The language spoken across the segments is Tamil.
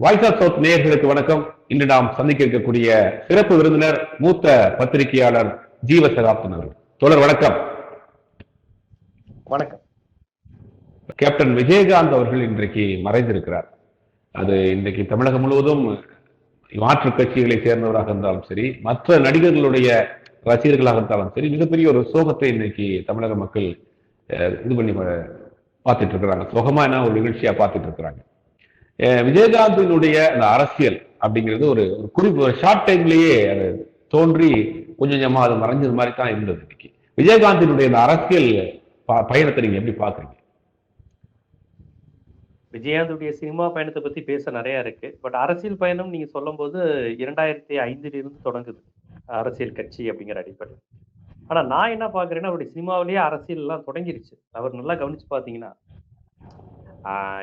வாய்ஸ் ஆஃப் சவுத் நேயர்களுக்கு வணக்கம். இன்று நாம் சந்திக்க இருக்கக்கூடிய சிறப்பு விருந்தினர் மூத்த பத்திரிகையாளர் ஜீவ சகாப்தன் அவர்கள். தோழர் வணக்கம். வணக்கம். கேப்டன் விஜயகாந்த் அவர்கள் இன்றைக்கு மறைந்திருக்கிறார். அது இன்றைக்கு தமிழகம் முழுவதும் மாற்றுக் கட்சிகளை சேர்ந்தவராக இருந்தாலும் சரி, மற்ற நடிகர்களுடைய ரசிகர்களாக இருந்தாலும் சரி, மிகப்பெரிய ஒரு சோகத்தை இன்னைக்கு தமிழக மக்கள் இது பண்ணி பார்த்துட்டு இருக்கிறாங்க. சோகமான ஒரு நிகழ்ச்சியா பார்த்துட்டு இருக்கிறாங்க. விஜயகாந்தினுடைய அந்த அரசியல் அப்படிங்கிறது ஒரு குறிப்பு ஷார்ட் டைம்லயே அது தோன்றி கொஞ்சம் கொஞ்சமா அது மறைஞ்சது மாதிரி தான் இருந்தது. இன்னைக்கு விஜயகாந்தினுடைய அந்த அரசியல் பயணத்தை நீங்க எப்படி பாக்குறீங்க? விஜயகாந்துடைய சினிமா பயணத்தை பத்தி பேச நிறைய இருக்கு. பட் அரசியல் பயணம் நீங்க சொல்லும் போது 2005 இருந்து தொடங்குது அரசியல் கட்சி அப்படிங்கிற அடிப்படை. ஆனா நான் என்ன பாக்குறேன்னா, அவருடைய சினிமாவிலேயே அரசியல் எல்லாம் தொடங்கிருச்சு. அவர் நல்லா கவனிச்சு பாத்தீங்கன்னா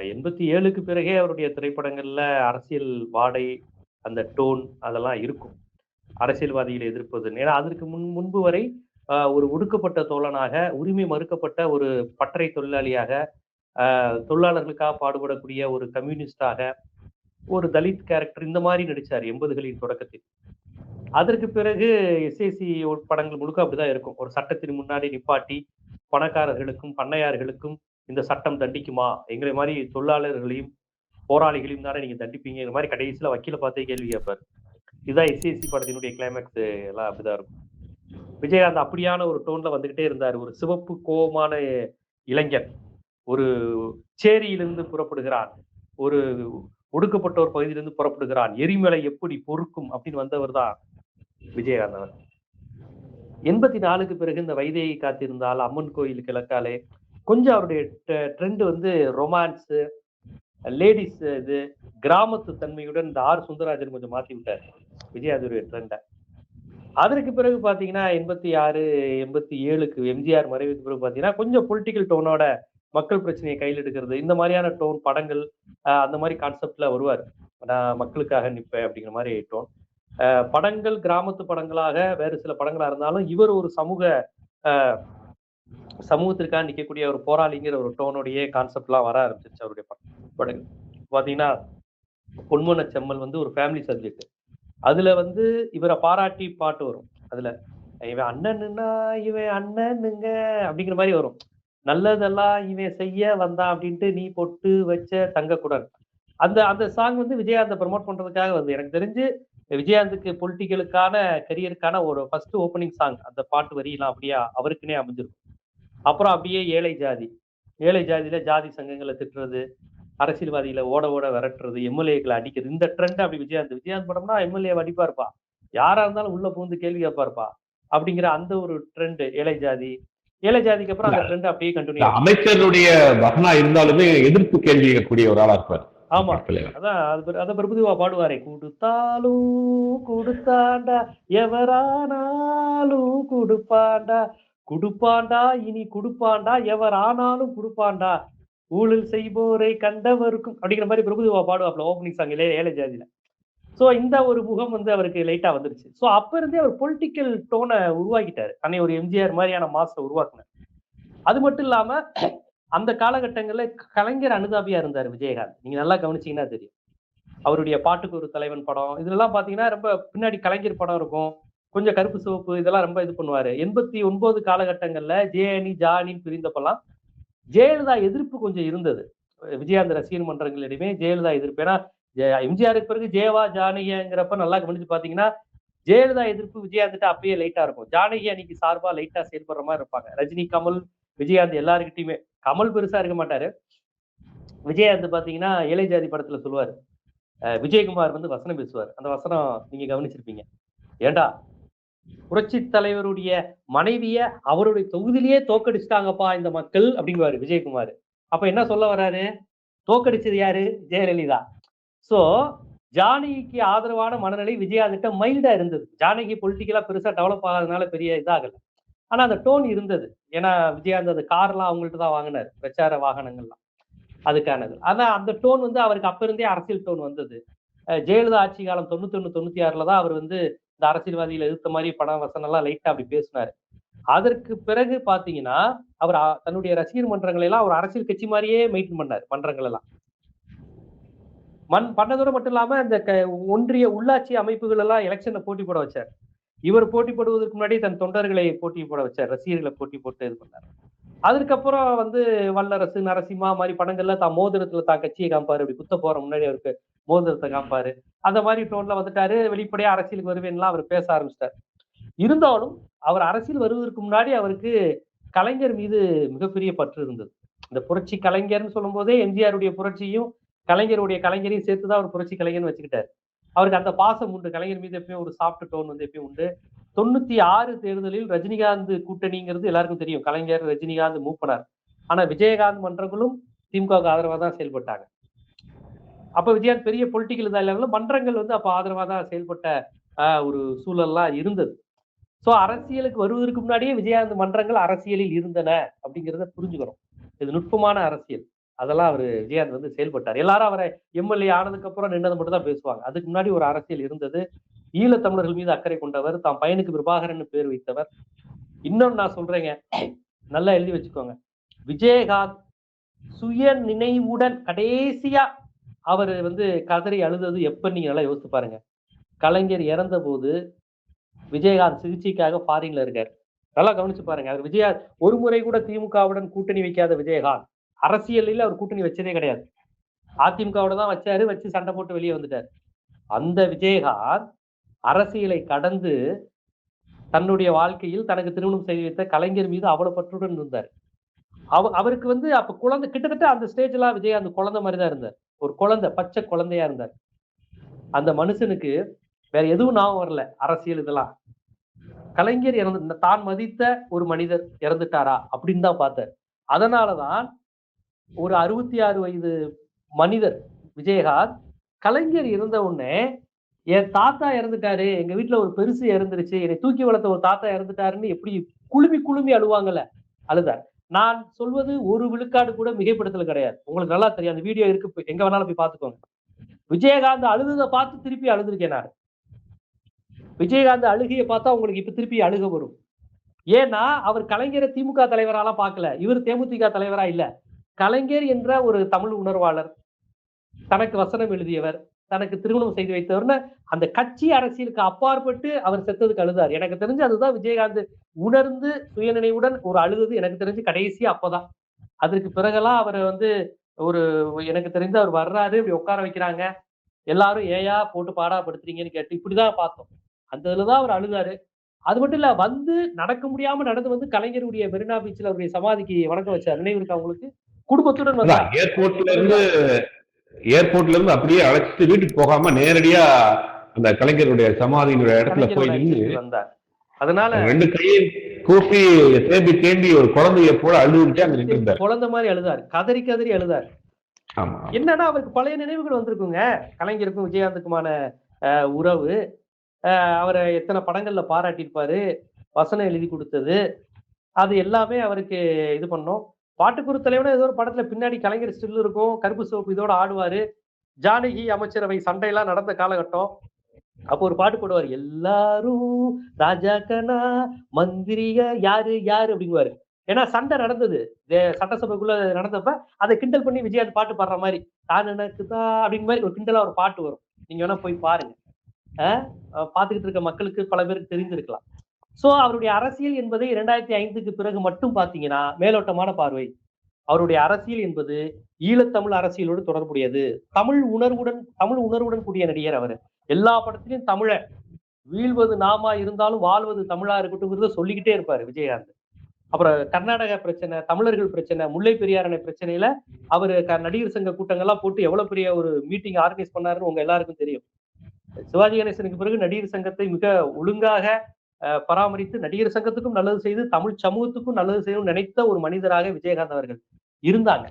87க்கு பிறகே அவருடைய திரைப்படங்கள்ல அரசியல் வாடை, அந்த டோன் அதெல்லாம் இருக்கும். அரசியல்வாதிகளை எதிர்ப்பது. ஏன்னா அதற்கு முன்பு வரை ஒரு ஒடுக்கப்பட்ட தோழனாக, உரிமை மறுக்கப்பட்ட ஒரு பட்டறை தொழிலாளியாக, தொழிலாளர்களுக்காக பாடுபடக்கூடிய ஒரு கம்யூனிஸ்டாக, ஒரு தலித் கேரக்டர் இந்த மாதிரி நடிச்சார் 80களின் தொடக்கத்தில். அதற்கு பிறகு எஸ்ஏசி படங்கள் முழுக்க அப்படிதான் இருக்கும். ஒரு சட்டத்தின் முன்னாடி நிப்பாட்டி பணக்காரர்களுக்கும் பண்ணையார்களுக்கும் இந்த சட்டம் தண்டிக்குமா, எங்களை மாதிரி தொழிலாளர்களையும் போராளிகளையும் தானே நீங்க தண்டிப்பீங்க, இந்த மாதிரி கடைசியில வக்கீல பார்த்தே கேள்வி கேட்பார். இதுதான் எஸ்ஏசி படத்தினுடைய கிளைமேக்ஸ் எல்லாம் அப்படிதான் இருக்கும். விஜயகாந்த் அப்படியான ஒரு டோன்ல வந்துகிட்டே இருந்தார். ஒரு சிவப்பு கோபமான இளைஞர், ஒரு சேரியிலிருந்து புறப்படுகிறான், ஒரு ஒடுக்கப்பட்ட ஒரு பகுதியிலிருந்து புறப்படுகிறான், எரிமலை எப்படி பொறுக்கும் அப்படின்னு வந்தவர் தான் விஜயகாந்த் அவர். 84க்கு பிறகு இந்த வைதேகி காத்திருந்தால், அம்மன் கோயில் கிழக்காலே, கொஞ்சம் அவருடைய ட்ரெண்ட் வந்து ரொமான்ஸ், லேடிஸ், இது கிராமத்து தன்மையுடன் இந்த ஆர் சுந்தரராஜன் கொஞ்சம் மாத்தி விட்டார் விஜயகாந்துடைய ட்ரெண்டை. அதற்கு பிறகு பாத்தீங்கன்னா 86, 87க்கு எம்ஜிஆர் மறைவுக்கு பிறகு பாத்தீங்கன்னா கொஞ்சம் பொலிட்டிக்கல் டோனோட மக்கள் பிரச்சனையை கையில் எடுக்கிறது, இந்த மாதிரியான டோன் படங்கள், அந்த மாதிரி கான்செப்ட்ல வருவார். நான் மக்களுக்காக நிற்பேன் அப்படிங்கிற மாதிரி டோன் படங்கள், கிராமத்து படங்களாக வேறு சில படங்களா இருந்தாலும் இவர் ஒரு சமூகத்திற்காக நிற்கக்கூடிய ஒரு போராளிங்கிற ஒரு டோனோடைய கான்செப்ட்லாம் வர ஆரம்பிச்சிருச்சு அவருடைய படங்கள். பாத்தீங்கன்னா பொன்மன செம்மல் வந்து ஒரு ஃபேமிலி சப்ஜெக்ட். அதுல வந்து இவரை பாராட்டி பாட்டு வரும். அதுல இவன் அண்ணனுன்னா இவன் அண்ணனுங்க அப்படிங்கிற மாதிரி வரும். நல்லதெல்லாம் இவன் செய்ய வந்தான் அப்படின்ட்டு நீ பொட்டு வச்ச தங்கக்கூடாது. அந்த சாங் வந்து விஜயகாந்தை ப்ரமோட் பண்றதுக்காக வந்து, எனக்கு தெரிஞ்சு விஜயகாந்துக்கு பொலிட்டிக்கலுக்கான கரியருக்கான ஒரு ஃபர்ஸ்ட் ஓப்பனிங் சாங் அந்த பாட்டு வரியெல்லாம் அப்படியே அவருக்குன்னே அமைஞ்சிருக்கும். அப்புறம் அப்படியே ஏழை ஜாதியில ஜாதி சங்கங்களை திட்டுறது, அரசியல்வாதிகளை ஓட ஓட விரட்டுறது, எம்எல்ஏக்களை அடிக்கிறது, இந்த ட்ரெண்ட் அப்படி விஜயகாந்த் படம்னா எம்எல்ஏ அடிப்பாருப்பா, யாரா இருந்தாலும் உள்ள புகுந்து கேள்வி கேட்பாருப்பா அப்படிங்கிற அந்த ஒரு ட்ரெண்ட். ஏழை ஜாதிக்கு அப்புறம் அந்த ட்ரெண்ட் அப்படியே கண்டினியூ. அமைச்சருடைய மகனா இருந்தாலுமே எதிர்ப்பு கேள்வி கேட்கக்கூடிய ஒரு ஆளா இருப்பார். ஆமா, அதான் பிரபுதேவா பாடுவாரே, கொடுத்தாலும் கொடுத்தாண்டா எவரானாலும் கொடுப்பாண்டா இனி கொடுப்பாண்டா எவர் ஆனாலும் கொடுப்பாண்டா, ஊழல் செய்வோரை கண்டவருக்கும் அப்படிங்கிற மாதிரி பிரபுதேவா பாடுவாப்ல ஓப்பனிங் சாங் ஏழை ஜாதியில. சோ இந்த ஒரு முகம் வந்து அவருக்கு லைட்டா வந்துருச்சு. சோ அப்ப இருந்தே அவர் பொலிட்டிக்கல் டோனை உருவாக்கிட்டாரு. அன்னை ஒரு எம்ஜிஆர் மாதிரியான மாசத்தை உருவாக்குனார். அது மட்டும் இல்லாம அந்த காலகட்டங்கள்ல கலைஞர் அனுதாபியா இருந்தார் விஜயகாந்த். நீங்க நல்லா கவனிச்சீங்கன்னா தெரியும். அவருடைய பாட்டுக்கு ஒரு தலைவன் படம் இதெல்லாம் பாத்தீங்கன்னா ரொம்ப பின்னாடி கலைஞர் படம் இருக்கும், கொஞ்சம் கருப்பு சிவப்பு இதெல்லாம் ரொம்ப இது பண்ணுவாரு. 89 காலகட்டங்கள்ல ஜானின்னு பிரிந்தப்பெல்லாம் ஜெயலலிதா எதிர்ப்பு கொஞ்சம் இருந்தது விஜயகாந்த் ரசிகர் மன்றங்களிடையே. ஜெயலலிதா எதிர்ப்பு, ஏன்னா எம்ஜிஆருக்கு பிறகு ஜெயவா ஜானகிங்கிறப்ப நல்லா கவனிச்சு பாத்தீங்கன்னா ஜெயலலிதா எதிர்ப்பு விஜயகாந்த் அப்பயே லைட்டா இருக்கும். ஜானகி அன்னைக்கு சார்பா லைட்டா செயல்படுற மாதிரி இருப்பாங்க. ரஜினி, கமல், விஜயகாந்த் எல்லாருக்கிட்டையுமே. கமல் பெருசா இருக்க மாட்டாரு. விஜயகாந்த் பாத்தீங்கன்னா ஏழை ஜாதி படத்துல சொல்லுவாரு, விஜயகுமார் வந்து வசனம் பேசுவார். அந்த வசனம் நீங்க கவனிச்சிருப்பீங்க. ஏண்டா புரட்சி தலைவருடைய மனைவிய அவருடைய தொகுதியிலேயே தோக்கடிச்சிட்டாங்கப்பா இந்த மக்கள் அப்படிங்குவாரு விஜயகுமார். அப்ப என்ன சொல்ல வர்றாரு, தோக்கடிச்சது யாரு, ஜெயலலிதா. சோ ஜானகிக்கு ஆதரவான மனநிலை விஜயகாந்த் மைல்டா இருந்தது. ஜானகி பொலிட்டிக்கலா பெருசா டெவலப் ஆகாதனால பெரிய இதாகல. ஆனா அந்த டோன் இருந்தது. ஏன்னா விஜயகாந்த் அந்த கார்லாம் அவங்கள்ட்ட தான் வாங்கினார், பிரச்சார வாகனங்கள்லாம் அதுக்கானது. ஆனா அந்த டோன் வந்து அவருக்கு அப்ப இருந்தே அரசியல் டோன் வந்தது. ஜெயலலிதா ஆட்சி காலம் 91, 96ல தான் அவர் வந்து இந்த அரசியல்வாதிகளை எதிர்த்த மாதிரி படம் வசனம் எல்லாம் லைட்டா அப்படி பேசினாரு. அதற்கு பிறகு பாத்தீங்கன்னா அவர் தன்னுடைய ரசிகர் மன்றங்களை எல்லாம் ஒரு அரசியல் கட்சி மாதிரியே மெயின்டைன் பண்ணார். மன்றங்கள் எல்லாம் பண்ணதோட மட்டும் இல்லாம இந்த ஒன்றிய உள்ளாட்சி அமைப்புகள் எல்லாம் எலெக்ஷன்ல போட்டி போட வச்சார். இவர் போட்டி போடுவதற்கு முன்னாடி தன் தொண்டர்களை போட்டி போட வச்சார், ரசிகர்களை போட்டி போட்டு இது பண்ணார். அதுக்கப்புறம் வந்து வல்லரசு, நரசிம்மா மாதிரி படங்கள்ல தான் மோதிரத்துல தான் கட்சியை காமிப்பாரு, அப்படி குத்த போற முன்னாடி அவருக்கு மோதிரத்தை காமிப்பாரு. அந்த மாதிரி டோன்ல வந்துட்டாரு. வெளிப்படையா அரசியலுக்கு வருவேன்லாம் அவர் பேச ஆரம்பிச்சிட்டார். இருந்தாலும் அவர் அரசியல் வருவதற்கு முன்னாடி அவருக்கு கலைஞர் மீது மிகப்பெரிய பற்று இருந்தது. இந்த புரட்சி கலைஞர்னு சொல்லும் போதே எம்ஜிஆருடைய புரட்சியும் கலைஞருடைய கலைஞரையும் சேர்த்துதான் அவர் புரட்சி கலைஞர்னு வச்சுக்கிட்டாரு. அவருக்கு அந்த பாசம் உண்டு. கலைஞர் மீது எப்பயும் ஒரு சாஃப்ட் டோன் வந்து எப்பயும் உண்டு. 96 தேர்தலில் ரஜினிகாந்த் கூட்டணிங்கிறது எல்லாருக்கும் தெரியும். கலைஞர், ரஜினிகாந்த் மூப்பனார். ஆனா விஜயகாந்த் மன்றங்களும் திமுகவுக்கு ஆதரவா தான் செயல்பட்டாங்க. அப்ப விஜயகாந்த் பெரிய பொலிட்டிக்கல் இதா இல்லாம மன்றங்கள் வந்து அப்ப ஆதரவா தான் செயல்பட்ட ஒரு சூழல்லாம் இருந்தது. சோ அரசியலுக்கு வருவதற்கு முன்னாடியே விஜயகாந்த் மன்றங்கள் அரசியலில் இருந்தன அப்படிங்கிறத புரிஞ்சுக்கிறோம். இது நுட்பமான அரசியல். அதெல்லாம் அவரு விஜயகாந்த் வந்து செயல்பட்டார். எல்லாரும் அவரை எம்எல்ஏ ஆனதுக்கு அப்புறம் நின்னது மட்டும் தான் பேசுவாங்க. அதுக்கு முன்னாடி ஒரு அரசியல் இருந்தது. ஈழத்தமிழர்கள் மீது அக்கறை கொண்டவர், தாம் பையனுக்கு பிரபாகரன் பேர் வைத்தவர். இன்னும் நான் சொல்றேங்க, நல்லா எழுதி வச்சுக்கோங்க. விஜயகாந்த் சுய நினைவுடன் கடைசியா அவர் வந்து கதறி அழுதது எப்ப நீங்க நல்லா யோசித்து பாருங்க. கலைஞர் இறந்த போது விஜயகாந்த் சிகிச்சைக்காக ஃபாரின்ல இருக்காரு. நல்லா கவனிச்சு பாருங்க. அவர் விஜயகாந்த் ஒரு முறை கூட திமுகவுடன் கூட்டணி வைக்காத விஜயகாந்த் அரசியலில் அவர் கூட்டணி வச்சதே கிடையாது. அதிமுகவோட தான் வச்சாரு, வச்சு சண்டை போட்டு வெளியே வந்துட்டார். அந்த விஜயகாந்த் அரசியலை கடந்து தன்னுடைய வாழ்க்கையில் தனக்கு திருமணம் செய்து வைத்த கலைஞர் மீது அவ்வளவு பற்றுடன் இருந்தார். அவருக்கு வந்து அப்ப குழந்தை, கிட்டத்தட்ட அந்த ஸ்டேஜ்லாம் விஜயகாந்த் குழந்தை மாதிரி தான் இருந்தார். ஒரு குழந்தை, பச்சை குழந்தையா இருந்தார். அந்த மனுஷனுக்கு வேற எதுவும் ஞாபகம் வரல அரசியல் இதெல்லாம். கலைஞர் இறந்து, தான் மதித்த ஒரு மனிதர் இறந்துட்டாரா அப்படின்னு தான் பார்த்தார். அதனாலதான் ஒரு 66 வயது மனிதர் விஜயகாந்த் கலைஞர் இறந்த உடனே என் தாத்தா இறந்துட்டாரு, எங்க வீட்டுல ஒரு பெருசு இறந்துருச்சு, என்னை தூக்கி வளர்த்த ஒரு தாத்தா இறந்துட்டாருன்னு எப்படி குழுமி அழுவாங்கல்ல, அழுதார். நான் சொல்வது ஒரு விழுக்காடு கூட மிகைப்படுத்தல் கிடையாது. உங்களுக்கு நல்லா தெரியும். அந்த வீடியோ இருக்கு, எங்க வேணாலும் போய் பாத்துக்கோங்க. விஜயகாந்த் அழுததை பார்த்து திருப்பி அழுதுருக்கேன் நான். விஜயகாந்த் அழுகையை பார்த்தா உங்களுக்கு இப்ப திருப்பி அழுக வரும். ஏன்னா அவர் கலைஞரை திமுக தலைவராலாம் பார்க்கல, இவர் தேமுதிக தலைவரா இல்ல. கலைஞர் என்ற ஒரு தமிழ் உணர்வாளர், தனக்கு வசனம் எழுதியவர், தனக்கு திருமணம் செய்து வைத்தவர்னு அந்த கட்சி அரசியலுக்கு அப்பாற்பட்டு அவர் செத்ததுக்கு அழுதார். எனக்கு தெரிஞ்சு அதுதான் விஜயகாந்த் உணர்ந்து சுயநினைவுடன் ஒரு அழுது. எனக்கு தெரிஞ்சு கடைசி அப்பதான். அதற்கு பிறகெல்லாம் அவர் வந்து ஒரு, எனக்கு தெரிஞ்சு அவர் வர்றாரு, இப்படி உட்கார வைக்கிறாங்க, எல்லாரும் ஏயா போட்டு பாடாப்படுத்துறீங்கன்னு கேட்டு இப்படிதான் பார்த்தோம். அந்த இதுலதான் அவர் அழுதாரு. அது மட்டும் இல்ல, வந்து நடக்க முடியாம நடந்து வந்து கலைஞருடைய மெரினா பீச்ல அவருடைய சமாதிக்கு வணக்கம் வச்சார். நினைவு இருக்கா உங்களுக்கு? குடும்பத்துடன் வந்தார். ஏர்போர்ட்ல இருந்து அப்படியே அழைச்சிட்டு வீட்டுக்கு போகாம நேரடியா அந்த கலைஞருடைய சமாதியினுடைய இடத்துல போய் நின்று வந்தார். அதனால 2 கையை கூப்பி தேம்பி ஒரு குழந்தைய போல அழுதுட்டு அங்க நின்றுட்டார். குழந்தை மாதிரி அழுதார், கதறி கதறி அழுதார். என்னன்னா அவருக்கு பழைய நினைவுகள் வந்திருக்குங்க. கலைஞருக்கும் விஜயகாந்துக்குமான உறவு, அவரை எத்தனை படங்கள்ல பாராட்டியிருப்பாரு, வசனம் எழுதி கொடுத்தது, அது எல்லாமே அவருக்கு இது பண்ணோம். பாட்டுக்குரு தலைவனா ஏதோ ஒரு படத்துல பின்னாடி கலைஞர் ஸ்டில் இருக்கும், கருப்பு சிவப்பு இதோட ஆடுவாரு. ஜானகி அமைச்சரவை சண்டையெல்லாம் நடந்த காலகட்டம். அப்போ ஒரு பாட்டு போடுவார், எல்லாரும் ராஜாக்கனா மந்திரிக யாரு யாரு அப்படிங்குவாரு. ஏன்னா சண்டை நடந்தது, சட்டசபைக்குள்ள நடந்தப்ப அதை கிண்டல் பண்ணி விஜயகாந்த் பாட்டு பாடுற மாதிரி, தான் எனக்குதான் அப்படிங்கிற மாதிரி ஒரு கிண்டலா ஒரு பாட்டு வரும். நீங்க வேணா போய் பாருங்க. பாத்துக்கிட்டு இருக்க மக்களுக்கு பல பேருக்கு தெரிந்திருக்கலாம். சோ அவருடைய அரசியல் என்பதை 2005க்கு பிறகு மட்டும் பாத்தீங்கன்னா மேலோட்டமான பார்வை. அவருடைய அரசியல் என்பது ஈழத்தமிழ் அரசியலோடு தொடர்புடையது. தமிழ் உணர்வுடன் கூடிய நடிகர் அவரு. எல்லா படத்திலையும் தமிழ வீழ்வது நாமா இருந்தாலும் வாழ்வது தமிழா இருக்கட்டும் சொல்லிக்கிட்டே இருப்பாரு விஜயகாந்த். அப்புறம் கர்நாடக பிரச்சனை, தமிழர்கள் பிரச்சனை, முல்லை பெரியார் அணை பிரச்சனையில அவரு நடிகர் சங்க கூட்டங்கள்லாம் போட்டு எவ்வளவு பெரிய ஒரு மீட்டிங் ஆர்கனைஸ் பண்ணாருன்னு உங்க எல்லாருக்கும் தெரியும். சிவாஜி கணேசனுக்கு பிறகு நடிகர் சங்கத்தை மிக ஒழுங்காக பராமரித்து நடிகர் சங்கத்துக்கும் நல்லது செய்து தமிழ் சமூகத்துக்கும் நல்லது செய்யணும்னு நினைத்த ஒரு மனிதராக விஜயகாந்த் அவர்கள் இருந்தாங்க.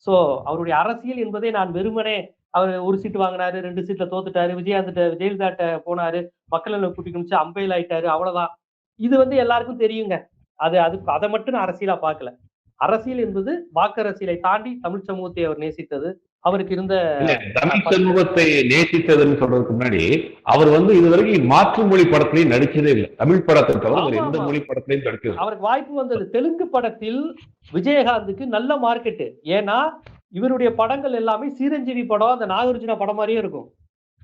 சோ அவருடைய அரசியல் என்பதை நான் வெறுமனே அவர் ஒரு சீட்டு வாங்கினாரு, 2 சீட்ல தோத்துட்டாரு, விஜயகாந்த் ஜெயலலிதாட்ட போனாரு, மக்கள் கூட்டிட்டு முடிச்சு அம்பையில் ஆயிட்டாரு, அவ்வளவுதான். இது வந்து எல்லாருக்கும் தெரியுங்க. அதை மட்டும் நான் அரசியலா பார்க்கல. அரசியல் என்பது வாக்கரசியலை தாண்டி தமிழ் சமூகத்தை அவர் நேசித்தது. அவருக்கு இருந்த தமிழ் சமூகத்தை நேசித்ததுன்னு சொல்றதுக்கு முன்னாடி அவர் வந்து இதுவரைக்கும் மாற்று மொழி படத்திலையும் நடிச்சதே இல்லை. தமிழ் படத்தை தவிர எந்த மொழி படத்திலையும் நடிச்சது. அவருக்கு வாய்ப்பு வந்தது. தெலுங்கு படத்தில் விஜயகாந்துக்கு நல்ல மார்க்கெட்டு. ஏன்னா இவருடைய படங்கள் எல்லாமே சீரஞ்சீவி படம், அந்த நாகார்ஜுனா படம் மாதிரியே இருக்கும்.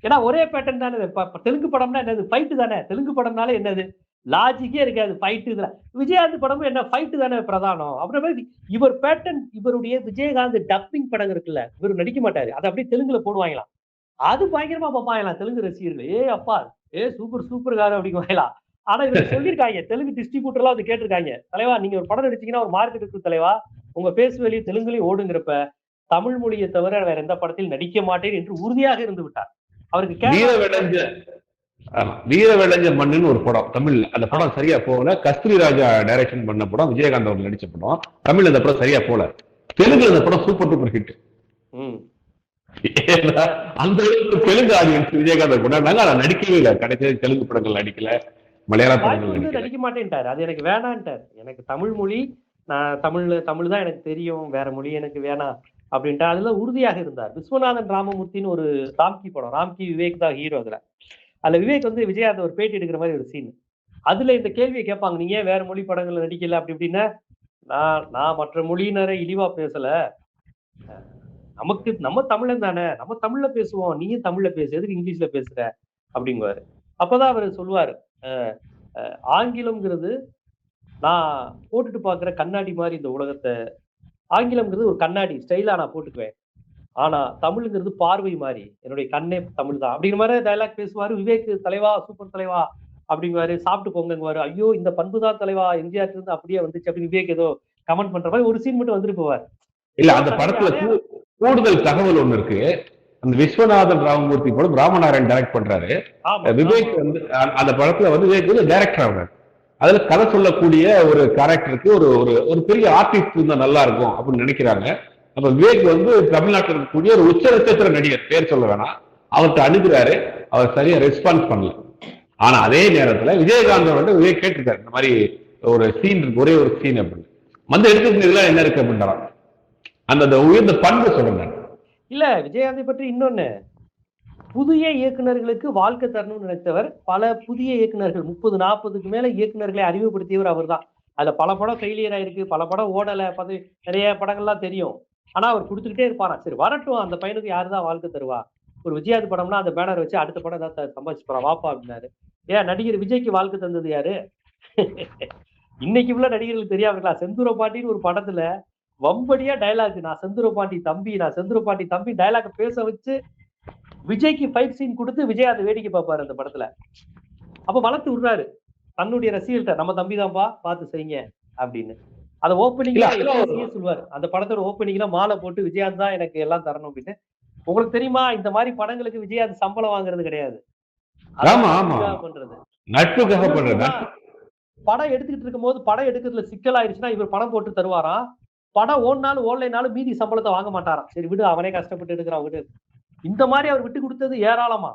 ஏன்னா ஒரே பேட்டர்ன் தானே. தெலுங்கு படம்னா என்னது, ஃபைட்டு தானே. தெலுங்கு படம்னாலே என்னது, லாஜிக்கே இருக்காது, ஃபைட்டு இதுல. விஜயகாந்த் படமும் என்ன, ஃபைட்டு தானே பிரதானம். அப்புறமே இவர் பேட்டர்ன், இவருடைய விஜயகாந்த் டப்பிங் படம் இருக்குல்ல, இவர் நடிக்க மாட்டாரு, அதை அப்படியே தெலுங்குல போடுவாங்களாம். அது பயங்கரமா பார்ப்பாங்களாம் தெலுங்கு ரசிகர்கள். ஏ அப்பா, ஏ சூப்பர் சூப்பர் காரு அப்படிங்குவாங்களாம். ஆனா இவங்க சொல்லியிருக்காங்க, தெலுங்கு டிஸ்ட்ரிபியூட்டர் எல்லாம் வந்து கேட்டிருக்காங்க, தலைவா நீங்க ஒரு படம் நடிச்சீங்கன்னா ஒரு மார்க்கெட் இருக்கு தலைவா, உங்க பேசு வெளியே தெலுங்குலயும் ஓடுங்கிறப்ப தமிழ் மொழியை தவிர வேற எந்த படத்தில் நடிக்க மாட்டேன் என்று உறுதியாக இருந்து விட்டார். அவருக்கு வீர விளைஞ்ச மண்ணுன்னு ஒரு படம் தமிழ்ல, அந்த படம் சரியா போகல. கஸ்தூரி ராஜா டைரக்ஷன் பண்ண படம், விஜயகாந்த் அவர்கள் நடிச்ச படம். தமிழ்ல அந்த படம் சரியா போல, தெலுங்குல அந்த படம் சூப்பர் டூப்பர் ஹிட். அந்த அளவுக்கு தெலுங்கு ஆடியன்ஸ் விஜயகாந்த் கொண்டாடினாங்க. ஆனா நடிக்கவே இல்லை, கடைசி தெலுங்கு படங்கள் நடிக்கல, மலையாள படங்கள் நடிக்க மாட்டேன்ட்டாரு. அது எனக்கு வேணான்ட்டார். எனக்கு தமிழ் மொழி, நான் தமிழ் தான் எனக்கு தெரியும், வேற மொழி எனக்கு வேணாம் அப்படின்ட்டு அதுல உறுதியாக இருந்தார். விஸ்வநாதன் ராமமூர்த்தின்னு ஒரு ராம்கி படம், ராம்கி விவேக் தான் ஹீரோ. அதுல விவேக் வந்து விஜயகாந்த் ஒரு பேட்டி எடுக்கிற மாதிரி ஒரு சீன். அதுல இந்த கேள்வியை கேட்பாங்க, நீங்க ஏன் வேற மொழி படங்கள்ல நடிக்கல அப்படி இப்படின்னா, நான் மற்ற மொழியினரை இழிவா பேசல, நமக்கு நம்ம தமிழன் தானே, நம்ம தமிழ்ல பேசுவோம், நீயும் தமிழ்ல பேசு, எதுக்கு இங்கிலீஷ்ல பேசுற அப்படிங்குவாரு. அப்பதான் அவர் சொல்லுவாரு, ஆங்கிலம்ங்கிறது நான் போட்டுட்டு பாக்குற கண்ணாடி மாதிரி இந்த உலகத்தை, ஆங்கிலம்ங்கிறது ஒரு கண்ணாடி ஸ்டைலா நான் போட்டுக்குவேன், ஆனா தமிழ்ங்கிறது பார்வை மாதிரி, என்னுடைய கண்ணே தமிழ் தான் அப்படிங்கிற மாதிரி டைலாக் பேசுவாரு. விவேக் தலைவா சூப்பர் தலைவா அப்படிங்குவாரு. சாப்பிட்டு போங்குவாரு. ஐயோ இந்த பண்பு தான் தலைவா எம்ஜிஆர் இருந்து அப்படியே வந்துச்சு அப்படின்னு விவேக் ஏதோ கமெண்ட் பண்ற மாதிரி ஒரு சீன் மட்டும் வந்துட்டு போவார். இல்ல அந்த படத்துல கூடுதல் தகவல் ஒண்ணு இருக்கு. அந்த விஸ்வநாதன் ராமமூர்த்தி படம் ராமநாராயண் டைரக்ட் பண்றாரு. விவேக் வந்து அந்த படத்துல வந்து விவேக் வந்து டைரக்டர் ஆகுறாரு. அதுல கதை சொல்லக்கூடிய ஒரு கேரக்டருக்கு ஒரு ஒரு பெரிய ஆர்டிஸ்ட் இருந்தா நல்லா இருக்கும் அப்படின்னு நினைக்கிறாங்க. அப்ப விவேக் வந்து தமிழ்நாட்டில் இருக்கக்கூடிய ஒரு உச்ச நட்சத்திர நடிகர், பேர் சொல்ல வேணாம், அவர்கிட்ட அணுகிறாரு. அவர் சரியா ரெஸ்பான்ஸ் பண்ணல. ஆனா அதே நேரத்துல விஜயகாந்த் வந்து விவேக் கேட்டிருக்காரு, இந்த மாதிரி ஒரு சீன் இருக்கு, ஒரே ஒரு சீன் அப்படின்னு வந்து எடுத்துக்கிறதுல என்ன இருக்கு அப்படின்றாங்க. அந்த உயர்ந்த பண்பு சொல்லுங்க. இல்ல விஜயகாந்தை பற்றி இன்னொன்னு, புதிய இயக்குநர்களுக்கு வாழ்க்கை தரணும்னு நினைத்தவர். பல புதிய இயக்குநர்கள் 30-40க்கு மேல இயக்குநர்களை அறிமுகப்படுத்தியவர் அவர் தான். அதுல பல படம் ஃபெயிலியர் ஆயிருக்கு, பல படம் ஓடல, நிறைய படங்கள்லாம் தெரியும். ஆனா அவர் கொடுத்துக்கிட்டே இருப்பாரா, சரி வரட்டும், அந்த பையனுக்கு யாருதான் வாழ்க்கை தருவா. ஒரு விஜயாந்த் படம்னா அந்த பேனர் வச்சு அடுத்த படம் ஏதாவது சம்பாதிச்சு போறா வாப்பா அப்படின்னாரு. ஏன் நடிகர் விஜய்க்கு வாழ்க்கை தந்தது யாரு? இன்னைக்கு உள்ள நடிகர்களுக்கு தெரியாம இருக்கலாம். செந்தூர பாண்டின்னு ஒரு படத்துல வம்படியா டைலாக், நான் செந்தூர பாண்டி தம்பி, நான் செந்தூர பாண்டி தம்பி டைலாக் பேச வச்சு விஜய்க்கு ஃபைட் சீன் கொடுத்து விஜயாந்த் வேடிக்கை பார்ப்பாரு அந்த படத்துல. அப்ப வளர்த்து விடுறாரு தன்னுடைய ரசிகர்கிட்ட, நம்ம தம்பி தான்ப்பா பார்த்து செய்யுங்க அப்படின்னு. அந்த ஓப்பனிங்ல சொல்லுவாரு, அந்த படத்தோட ஓப்பனிங்ல மாலை போட்டு விஜயகாந்த் தான் எனக்கு எல்லாம் தரணும் அப்படின்னு. உங்களுக்கு தெரியுமா, இந்த மாதிரி படங்களுக்கு விஜயகாந்த் சம்பளம் வாங்குறது கிடையாது, பண்றது நட்புக்காக பண்றது. படம் எடுத்துக்கிட்டு இருக்கும் போது படம் எடுக்கிறதுல சிக்கல் ஆயிடுச்சுன்னா இவர் பணம் போட்டு தருவாராம். படம் ஓடினாலும் ஓடலைனாலும் மீதி சம்பளத்தை வாங்க மாட்டாராம். சரி விடு, அவனே கஷ்டப்பட்டு எடுக்கிறான் விடு. இந்த மாதிரி அவர் விட்டு கொடுத்தது ஏராளமா.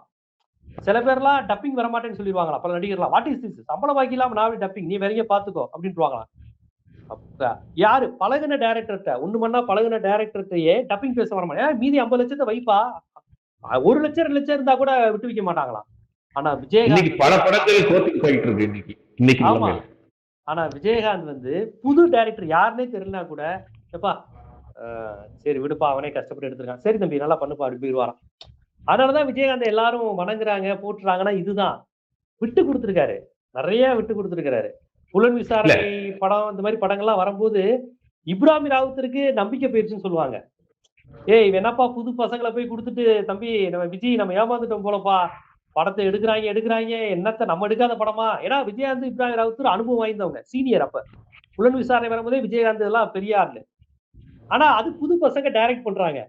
சில பேர்லாம் டப்பிங் வர மாட்டேன்னு சொல்லிடுவாங்களா பல நடிகர்லாம். வாட் இஸ் திஸ், சம்பளம் வாங்கிலாம் நான் டப்பிங், நீ வேறைய பாத்துக்கோ அப்படின்ட்டு வாங்கலாம். யாரு பழகுன டைரக்டர்கிட்ட, ஒண்ணு மண்ணா பழகுன டைரக்டர்கிட்டயே டப்பிங் பேச வர மாட்டேன், மீதி 50 லட்சத்தை வைப்பா, 1 லட்சம் 2 லட்சம் இருந்தா கூட விட்டு வைக்க மாட்டாங்களாம். ஆனா விஜயகாந்த் பல படங்கள் இன்னைக்கு. ஆமா, ஆனா விஜயகாந்த் வந்து புது டைரக்டர் யாருன்னே தெரியலனா கூட, எப்பா சரி விடுப்பா, அவனே கஷ்டப்பட்டு எடுத்திருக்கான், சரி தம்பி நல்லா பண்ணுப்பா அப்படி போயிடுவாராம். அதனாலதான் விஜயகாந்த் எல்லாரும் வணங்குறாங்க போட்டுறாங்கன்னா இதுதான். விட்டு கொடுத்துருக்காரு, நிறைய விட்டு கொடுத்துருக்காரு. புலன் விசாரணை படம் இந்த மாதிரி படங்கள்லாம் வரும்போது இப்ராஹிம் ராவுத்தருக்கு நம்பிக்கை போயிடுச்சுன்னு சொல்லுவாங்க. ஏய் என்னப்பா புது பசங்களை போய் கொடுத்துட்டு, தம்பி நம்ம விஜய் நம்ம ஏமாந்துட்டோம் போலப்பா, படத்தை எடுக்கிறாங்க என்னத்த நம்ம எடுக்காத படமா. ஏன்னா விஜயகாந்த் இப்ராஹிம் ராவுத்தர் அனுபவம் வாய்ந்தவங்க, சீனியர். அப்ப புலன் விசாரணை வரும்போதே விஜயகாந்த் எல்லாம் பெரிய ஆளு. ஆனா அது புது பசங்க டைரக்ட் பண்றாங்க.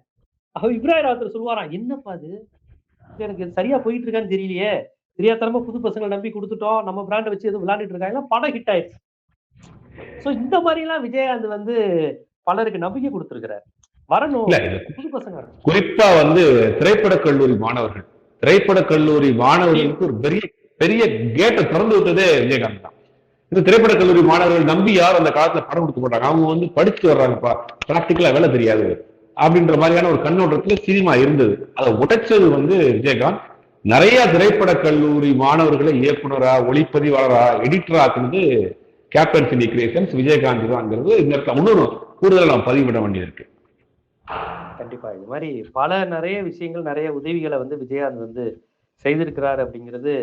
அவ இப்ராஹிம் ராவுத்தர் சொல்லுவாராம், என்னப்பா அது எனக்கு சரியா போயிட்டு இருக்கான்னு தெரியலையே, தெரியாதனமா புது பசங்களை நம்பி கொடுத்துட்டோம், நம்ம பிராண்டை வச்சு எதுவும் விளையாண்டுட்டு இருக்காங்க, படம் ஹிட் ஆயிடுச்சு. சோ இந்த மாதிரி எல்லாம் விஜயகாந்த் வந்து பலருக்கு நம்பிக்கை கொடுத்திருக்கிறார். வரணும் புது பசங்க. குறிப்பா வந்து திரைப்பட கல்லூரி மாணவர்களுக்கு ஒரு பெரிய கேட்டை திறந்து விட்டதே விஜயகாந்த் தான். இந்த திரைப்பட கல்லூரி மாணவர்கள் நம்பி யாரும் அந்த காலத்துல படம் கொடுக்க மாட்டாங்க, அவங்க வந்து படிச்சு வர்றாங்கப்பா, பிராக்டிக்கலா வேலை தெரியாது அப்படின்ற மாதிரியான ஒரு கண்ணோட்டத்துல சினிமா இருந்தது. அதை உடைச்சது வந்து விஜயகாந்த். நிறைய திரைப்பட கல்லூரி மாணவர்களை இயக்குனரா, ஒளிப்பதிவாளரா, எடிட்டரா ஆக்குனது கேப்டன் சினி கிரியேஷன்ஸ், விஜயகாந்த் தான்ங்கிறது இந்த இடத்துல இன்னொரு கூடுதலா நாம் பதிவிட வேண்டியது இருக்கு. கண்டிப்பா இது மாதிரி நிறைய விஷயங்கள், நிறைய உதவிகளை வந்து விஜயகாந்த் வந்து செய்திருக்கிறார் அப்படிங்கிறது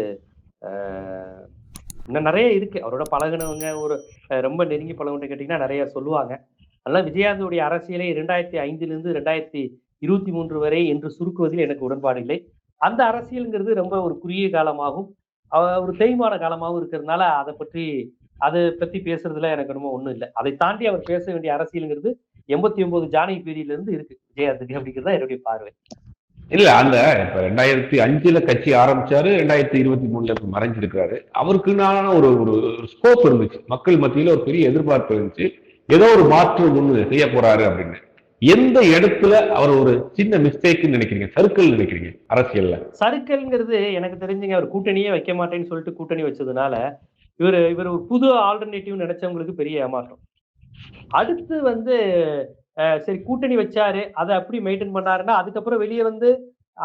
இன்னும் நிறைய இருக்கு. அவரோட பழகுனவங்க ஒரு ரொம்ப நெருங்கி பழகுன்னு கேட்டீங்கன்னா நிறைய சொல்லுவாங்க. அதெல்லாம் விஜயகாந்தோடைய அரசியலை 2005 2023 வரை என்று சுருக்குவதில் எனக்கு உடன்பாடு இல்லை. அந்த அரசியல்ங்கிறது ரொம்ப ஒரு குறுகிய காலமாகவும் ஒரு தேய்மான காலமாகவும் இருக்கிறதுனால அதை பத்தி பேசுறதுல எனக்கு என்னமோ ஒண்ணும் இல்லை. அதை தாண்டி அவர் பேச வேண்டிய அரசியல்ங்கிறது 89 ஜானகி பீரியட்ல இருந்து இருக்கு விஜயகாந்துக்கு அப்படிங்கிறது தான் என்னுடைய பார்வை. இல்ல அந்த இப்ப 2005 கட்சி ஆரம்பிச்சாரு, 2023 மறைஞ்சிருக்காரு. அவருக்குனான ஒரு ஒரு ஸ்கோப் இருந்துச்சு, மக்கள் மத்தியில ஒரு பெரிய எதிர்பார்ப்பு இருந்துச்சு, ஏதோ ஒரு மாற்று ஒண்ணு செய்ய போறாரு அப்படின்னு. எந்த இடத்துல அவர் ஒரு சின்ன மிஸ்டேக்னு நினைக்கிறீங்க, சர்க்கிள் நினைக்கிறீங்க அரசியல்ல? சர்க்கிள்ங்கிறது எனக்கு தெரிஞ்சுங்க, அவர் கூட்டணியே வைக்க மாட்டேன்னு சொல்லிட்டு கூட்டணி வச்சதுனால இவர் ஒரு புது ஆல்டர்னேட்டிவ் நினைச்சவங்களுக்கு பெரிய ஏமாற்றம். அடுத்து வந்து சரி கூட்டணி வச்சாரு, அதை அப்படி மெயின்டைன் பண்ணாருன்னா அதுக்கப்புறம் வெளியே வந்து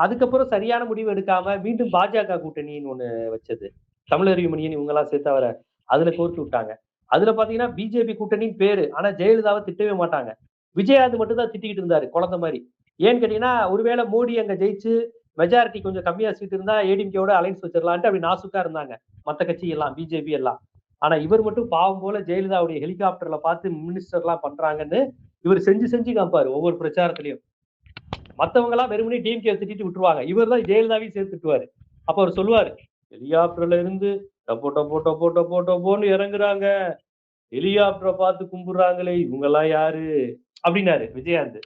அதுக்கப்புறம் சரியான முடிவு எடுக்காம மீண்டும் பாஜக கூட்டணின்னு ஒண்ணு வச்சது. தமிழறிவு மணியன் இவங்கெல்லாம் சேர்த்து அவரை அதுல கோர்த்து விட்டாங்க. அதுல பாத்தீங்கன்னா பிஜேபி கூட்டணின்னு பேரு, ஆனா ஜெயலலிதாவை திட்டவே மாட்டாங்க. விஜயகாந்த் மட்டும் தான் திட்டிக்கிட்டு இருந்தாரு குழந்தை மாதிரி. ஏன்னு கேட்டீங்கன்னா, ஒருவேளை மோடி அங்க ஜெயிச்சு மெஜாரிட்டி கொஞ்சம் கம்மியா சீட் இருந்தா ஏடிஎம்கேவோட அலைன்ஸ் வச்சிடலான்ட்டு அப்படி நாசுக்கா இருந்தாங்க மத்த கட்சி எல்லாம், பிஜேபி எல்லாம். ஆனா இவர் மட்டும் பாவம் போல ஜெயலலிதாவுடைய ஹெலிகாப்டர்ல பார்த்து மினிஸ்டர் எல்லாம் பண்றாங்கன்னு இவர் செஞ்சு காப்பாரு ஒவ்வொரு பிரச்சாரத்திலையும். மத்தவங்க எல்லாம் வெறுமனே டிஎம்கே திட்டிட்டு விட்டுருவாங்க, இவர் தான் ஜெயலலிதாவையும் சேர்த்து திட்டுவாரு. அப்ப அவர் சொல்லுவாரு, ஹெலிகாப்டர்ல இருந்து டப்போன்னு இறங்குறாங்க, ஹெலிகாப்டரை பார்த்து கும்பிடுறாங்களே இவங்க எல்லாம் யாரு அப்படின்னாரு விஜயகாந்த்.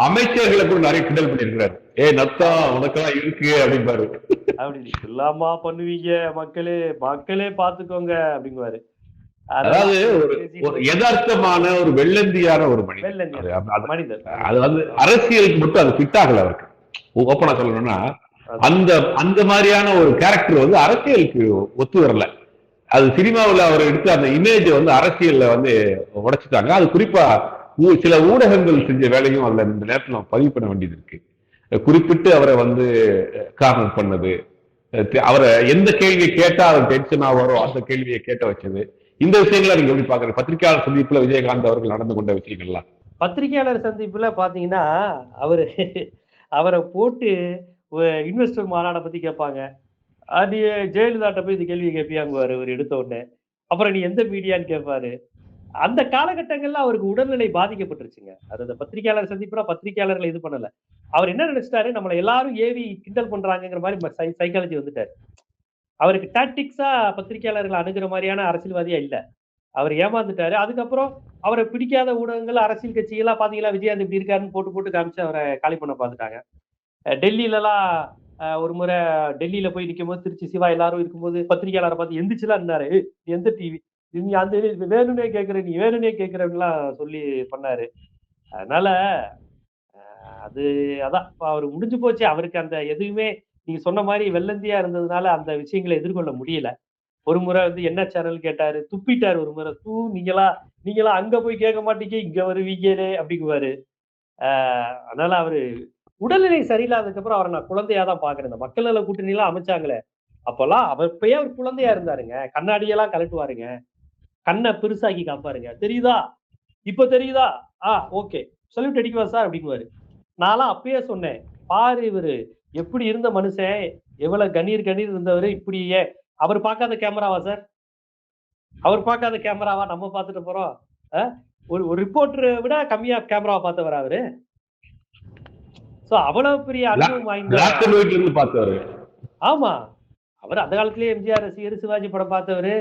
அமைச்சர்களை கூட நிறைய கிண்டல் பண்ணிருக்கிறாரு. நத்தா உனக்கெல்லாம் இருக்கு அப்படின்பாரு. அப்படி இல்லாமா பண்ணுவீங்க, மக்களே பாத்துக்கோங்க அப்படிங்குவாரு. அதாவது ஒரு யதார்த்தமான ஒரு வெள்ளந்தியான ஒரு மனிதர். அது வந்து அரசியலுக்கு மட்டும் அது ஃபிட் ஆகல அவருக்கு. ஓப்பனா சொல்லணும்னா அந்த மாதிரியான ஒரு கேரக்டர் வந்து அரசியலுக்கு ஒத்து வரல. அது சினிமாவில் அவர் எடுத்து அந்த இமேஜ் வந்து அரசியல்ல வந்து உடைச்சிட்டாங்க. அது குறிப்பா சில ஊடகங்கள் செஞ்ச வேலையும் அதுல இந்த நேரத்தில் நம்ம பதிவு பண்ண வேண்டியது இருக்கு. குறிப்பிட்டு அவரை வந்து காரணம் பண்ணது, அவரை எந்த கேள்வியை கேட்டா அவர் டென்ஷன் ஆவாரோ அந்த கேள்வியை கேட்ட வச்சது, இந்த விஷயங்களை நீங்க எப்படி பாக்குறீங்க? பத்திரிகையாளர் சந்திப்புல விஜயகாந்த் அவர்கள் நடந்து கொண்ட விஷயங்கள்லாம். பத்திரிகையாளர் சந்திப்புல பாத்தீங்கன்னா அவரை போட்டு இன்வெஸ்டர் மாநாட பத்தி கேட்பாங்க. அது ஜெயலலிதாட்ட போய் இந்த கேள்வி கேட்பியாங்குவாரு ஒரு எடுத்த உடனே. அப்புறம் நீ எந்த மீடியான்னு கேட்பாரு. அந்த காலகட்டங்கள்ல அவருக்கு உடல்நிலை பாதிக்கப்பட்டுருச்சுங்க. அது அந்த பத்திரிகையாளர் சந்திப்புனா பத்திரிகையாளர்களை இது பண்ணல. அவர் என்ன நினைச்சிட்டாரு, நம்மளை எல்லாரும் ஏவி கிண்டல் பண்றாங்கிற மாதிரி சைக்காலஜி வந்துட்டாரு. அவருக்கு டாக்டிக்ஸா பத்திரிகையாளர்களை அணுகிற மாதிரியான அரசியல்வாதியா இல்ல. அவர் ஏமாந்துட்டாரு. அதுக்கப்புறம் அவரை பிடிக்காத ஊடகங்கள், அரசியல் கட்சிகள்லாம் பாத்தீங்களா, விஜயகாந்த் இப்படி இருக்காருன்னு போட்டு காமிச்சு அவரை காலி பண்ண பாத்துட்டாங்க. டெல்லியில எல்லாம் ஒரு முறை டெல்லியில போய் நிற்கும் போது திருச்சி சிவா எல்லாரும் இருக்கும்போது பத்திரிகையாளரை பார்த்து எந்திரிச்சுலாம் இருந்தாரு, எந்த டிவி நீ அந்த வேணும்னே கேட்கிற, நீ வேணும்னே கேட்கிறலாம் சொல்லி பண்ணாரு. அதனால அதான் அவர் முடிஞ்சு போச்சு. அவருக்கு அந்த எதுவுமே நீங்க சொன்ன மாதிரி வெள்ளந்தியா இருந்ததுனால அந்த விஷயங்களை எதிர்கொள்ள முடியல. ஒரு முறை வந்து என்ன சேனல் கேட்டாரு, துப்பிட்டாரு ஒரு முறை. நீங்களா அங்க போய் கேட்க மாட்டீங்க, இங்க வருவீங்களே அப்படிங்குவாரு. அதனால அவரு உடல்நிலை சரியில்லாததுக்கு அப்புறம் அவரை நான் குழந்தையா தான் பாக்குறேன். இந்த மக்கள் நல கூட்டணி எல்லாம் அமைச்சாங்களே அப்பெல்லாம் அப்பயே அவர் குழந்தையா இருந்தாருங்க. கண்ணாடியெல்லாம் கலட்டுவாருங்க, கண்ணை பெருசாக்கி காப்பாருங்க. தெரியுதா, இப்ப தெரியுதா, ஓகே சொல்லிட்டு அடிக்குவா சார் அப்படிங்குவாரு. நான்லாம் அப்பயே சொன்னேன், பாரு இவரு எப்படி இருந்த மனுஷன், எவ்வளவு கண்ணீர் இருந்தவரு. இப்படியே அவர் பார்க்காத கேமராவா சார், அவர் பார்க்காத கேமராவா நம்ம பார்த்துட்டு போறோம்? ஒரு ரிப்போர்ட்டரை விட கம்மியா கேமராவை பார்த்தவரா அவரு? அவ்வளவு பெரிய அனுபவம் வாய்ந்த. ஆமா, அவர் அந்த காலத்திலேயே எம்ஜிஆர் ரசிகர், சிவாஜி படம் பார்த்தவரு.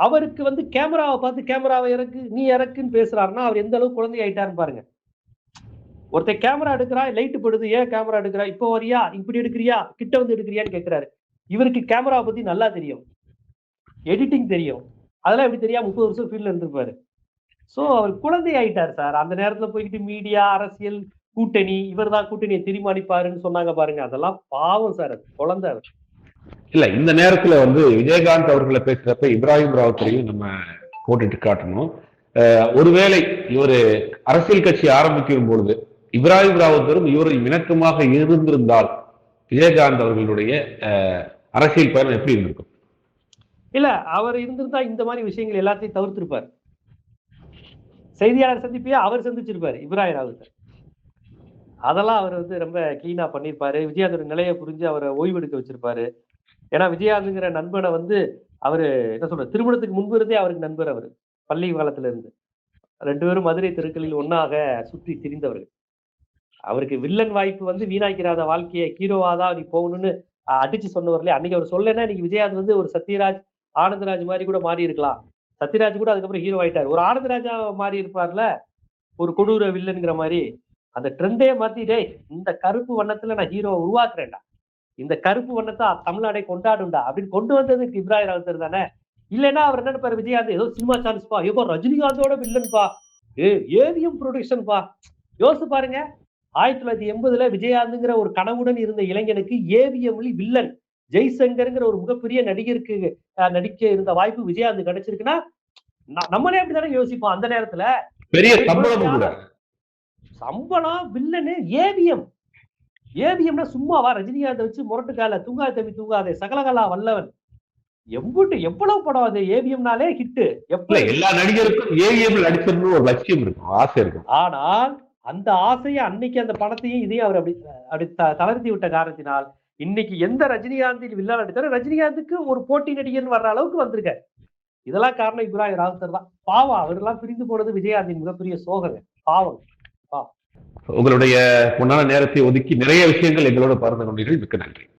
அவருக்கு வந்து கேமராவை பார்த்து கேமராவை இறக்கு நீ இறக்குன்னு பேசுறாருன்னா அவர் எந்த அளவுக்கு குழந்தை ஆயிட்டாருன்னு பாருங்க. ஒருத்தர் கேமரா எடுக்கிறா, லைட் படுது, ஏன் கேமரா எடுக்கிறா, இப்போ வரியா, இப்படி எடுக்கிறியா, கிட்ட வந்து எடுக்கிறியான்னு கேட்கிறாரு. இவருக்கு கேமராவை பத்தி நல்லா தெரியும், எடிட்டிங் தெரியும். அதெல்லாம் எப்படி தெரியா 30 வருஷம் ஃபீல்ட்ல இருந்திருப்பாரு. அவர் குழந்தை ஆயிட்டார் சார். அந்த நேரத்துல போய்கிட்டு மீடியா, அரசியல், கூட்டணி, இவர் தான் கூட்டணியை தீர்மானிப்பாருன்னு சொன்னாங்க பாருங்க, அதெல்லாம் பாவம் சார். அது குழந்தை இல்ல. இந்த நேரத்துல வந்து விஜயகாந்த் அவர்களை பேசுறப்ப இப்ராஹிம் ராவுத்தரையும் நம்ம போட்டுட்டு காட்டணும். ஒருவேளை இவரு அரசியல் கட்சி ஆரம்பிக்கும் பொழுது இப்ராஹிம் ராவுத்தரும் இவரும் இணக்கமாக இருந்திருந்தால் விஜயகாந்த் அவர்களுடைய அரசியல் பயணம் எப்படி இருந்திருக்கும்? இல்ல, அவர் இருந்திருந்தா இந்த மாதிரி விஷயங்கள் எல்லாத்தையும் தவிர்த்திருப்பார். செய்தியாளர் சந்திப்பையே அவர் சந்திச்சிருப்பாரு இப்ராஹிம் ராவுத்தர். அதெல்லாம் அவர் வந்து ரொம்ப கிளீனா பண்ணியிருப்பாரு. விஜயகாந்தோட நிலையை புரிஞ்சு அவரை ஓய்வெடுக்க வச்சிருப்பாரு. ஏன்னா விஜயகாந்துங்கிற நண்பனை வந்து அவரு என்ன சொல்றது, திருமணத்துக்கு முன்பு இருந்தே அவருக்கு நண்பர் அவரு. பள்ளி காலத்துல இருந்து 2 பேரும் மதுரை தெருக்களில் ஒன்னாக சுற்றி திரிந்தவர்கள். அவருக்கு வில்லன் வாய்ப்பு வந்து வீணாக்கிறாத வாழ்க்கையை ஹீரோவாதான் நீ போகணும்னு அடிச்சு சொன்னவர்களே. அன்னைக்கு அவர் சொல்லலைன்னா இன்னைக்கு விஜயகாந்த் வந்து ஒரு சத்யராஜ், ஆனந்தராஜ் மாதிரி கூட மாறி இருக்கலாம். சத்யராஜ் கூட அதுக்கப்புறம் ஹீரோ ஆயிட்டாரு. ஒரு ஆனந்தராஜா மாறி இருப்பார்ல, ஒரு கொடூர வில்லன்ங்கிற மாதிரி. அந்த ட்ரெண்டே மாத்தி, டேய் இந்த கருப்பு வண்ணத்துல நான் ஹீரோவை உருவாக்குறேன்டா, இந்த கருப்பு வண்ணத்தை தமிழ்நாடை கொண்டாடும்டா அப்படின்னு கொண்டு வந்ததுக்கு இப்ராஹிம் ராவுத்தர் தானே. இல்லைன்னா அவர் என்ன நினைப்பாரு, விஜயகாந்த் ஏதோ சினிமா சான்ஸ் பா, ஏதோ ரஜினிகாந்தோட வில்லன் பா, ஏவிஎம் ப்ரொடக்ஷன் பா. யோசிச்சு பாருங்க, 1980 விஜயகாந்துங்கிற ஒரு கனவுடன் இருந்த இளைஞனுக்கு ஏவிஎம்ல வில்லன் ஜெய்சங்கர்ங்கிற ஒரு மிகப்பெரிய நடிகருக்கு நடிக்க இருந்த வாய்ப்பு விஜயகாந்த் கிடைச்சிருக்குன்னா நம்மளே அப்படித்தானே யோசிப்போம் அந்த நேரத்துல. பெரிய சம்பளம் கூட. சம்பளம் வில்லனு ஏவிஎம். ஏவிஎம்னா சும்மாவா? ரஜினிகாந்த் வச்சு முரட்டுக்கால, தூங்காத தம்பி தூங்காதே, சகலகலா வல்லவன், எவ்வளவு படம் அது. ஏவிஎம்னாலே ஹிட். எல்லா நடிகருக்கும் ஏவிஎம் நடிச்சிருந்து ஒரு லட்சியம் இருக்கும், ஆசை இருக்கும். ஆனால் அந்த ஆசையை அன்னைக்கு அந்த பணத்தையும் இதையும் அவர் அப்படி தளர்த்தி விட்ட காரணத்தினால் இன்னைக்கு எந்த ரஜினிகாந்தில் வில்லன் நடித்தாலும் ரஜினிகாந்துக்கு ஒரு போட்டி நடிகர்னு வர்ற அளவுக்கு வந்திருக்க. இதெல்லாம் காரணம் இப்ராஹிம் ராவுத்தர் தான். பாவம், அவரெல்லாம் பிரிந்து போனது விஜயகாந்தின் மிகப்பெரிய சோகங்க. பாவம். உங்களுடைய பொன்னான நேரத்தை ஒதுக்கி நிறைய விஷயங்கள் எங்களோட பகிர்ந்து கொண்டீர்கள். மிக்க நன்றி.